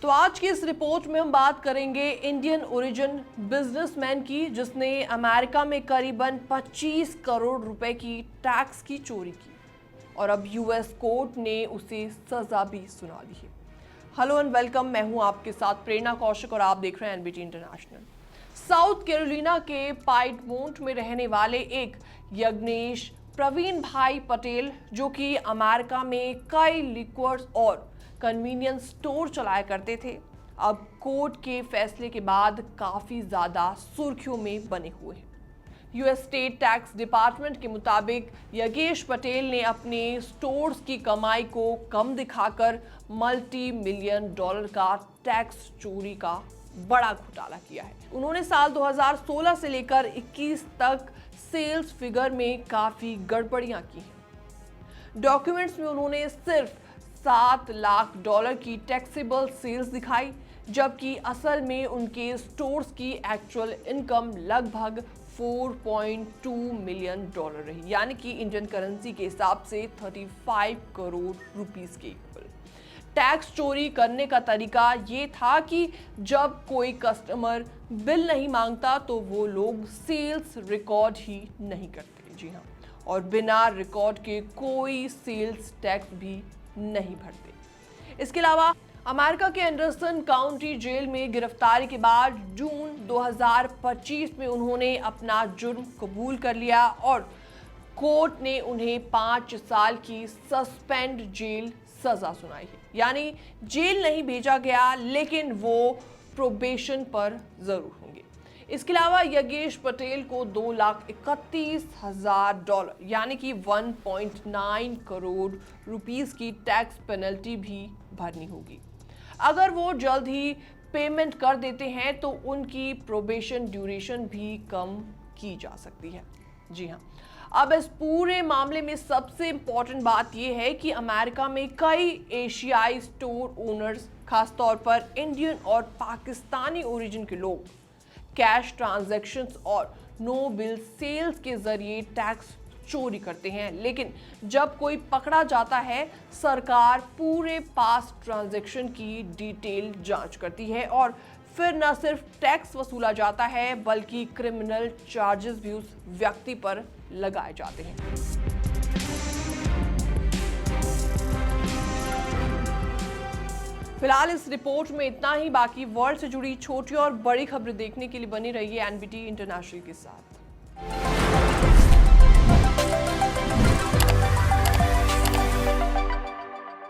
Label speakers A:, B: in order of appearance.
A: तो आज की इस रिपोर्ट में हम बात करेंगे इंडियन ओरिजिन बिजनेसमैन की, जिसने अमेरिका में करीबन 25 करोड़ रुपए की टैक्स की चोरी की और अब यूएस कोर्ट ने उसे सजा भी सुना दी है। हेलो एंड वेलकम, मैं हूं आपके साथ प्रेरणा कौशिक और आप देख रहे हैं एनबीटी इंटरनेशनल। साउथ कैरोलिना के पाइडमोंट में रहने वाले एक यज्ञेश प्रवीण भाई पटेल, जो कि अमेरिका में कई लिक्वर्स और कन्वीनियंस स्टोर चलाया करते थे, अब कोर्ट के फैसले के बाद काफी ज्यादा सुर्खियों में बने हुए हैं। यूएस स्टेट टैक्स डिपार्टमेंट के मुताबिक यज्ञेश पटेल ने अपने स्टोर्स की कमाई को कम दिखाकर मल्टी मिलियन डॉलर का टैक्स चोरी का बड़ा घोटाला किया है। उन्होंने साल 2016 से लेकर 21 तक सेल्स फिगर में काफी गड़बड़ियां की हैं। डॉक्यूमेंट्स में उन्होंने सिर्फ 7 लाख डॉलर की टैक्सेबल सेल्स दिखाई, जबकि असल में उनके स्टोर्स की एक्चुअल इनकम लगभग 4.2 मिलियन डॉलर रही, यानी कि इंडियन करेंसी के हिसाब से 35 करोड़ रुपीस के इक्वल। टैक्स चोरी करने का तरीका ये था कि जब कोई कस्टमर बिल नहीं मांगता तो वो लोग सेल्स रिकॉर्ड ही नहीं करते, जी हाँ, और बिना रिकॉर्ड के कोई सेल्स टैक्स भी नहीं भरते। इसके अलावा अमेरिका के एंडरसन काउंटी जेल में गिरफ्तारी के बाद जून 2025 में उन्होंने अपना जुर्म कबूल कर लिया और कोर्ट ने उन्हें 5 साल की सस्पेंड जेल सजा सुनाई है, यानी जेल नहीं भेजा गया, लेकिन वो प्रोबेशन पर जरूर होंगे। इसके अलावा यज्ञेश पटेल को 2,31,000 डॉलर यानी कि 1.9 करोड़ रुपीस की टैक्स पेनल्टी भी भरनी होगी। अगर वो जल्द ही पेमेंट कर देते हैं तो उनकी प्रोबेशन ड्यूरेशन भी कम की जा सकती है। जी हाँ, अब इस पूरे मामले में सबसे इंपॉर्टेंट बात यह है कि अमेरिका में कई एशियाई स्टोर ओनर्स, खासतौर पर इंडियन और पाकिस्तानी ओरिजिन के लोग, कैश ट्रांजैक्शंस और नो बिल सेल्स के जरिए टैक्स चोरी करते हैं। लेकिन जब कोई पकड़ा जाता है, सरकार पूरे पास्ट ट्रांजैक्शन की डिटेल जांच करती है और फिर न सिर्फ टैक्स वसूला जाता है, बल्कि क्रिमिनल चार्जेस भी उस व्यक्ति पर लगाए जाते हैं। फिलहाल इस रिपोर्ट में इतना ही। बाकी वर्ल्ड से जुड़ी छोटी और बड़ी खबरें देखने के लिए बनी रहिए एनबीटी इंटरनेशनल के साथ।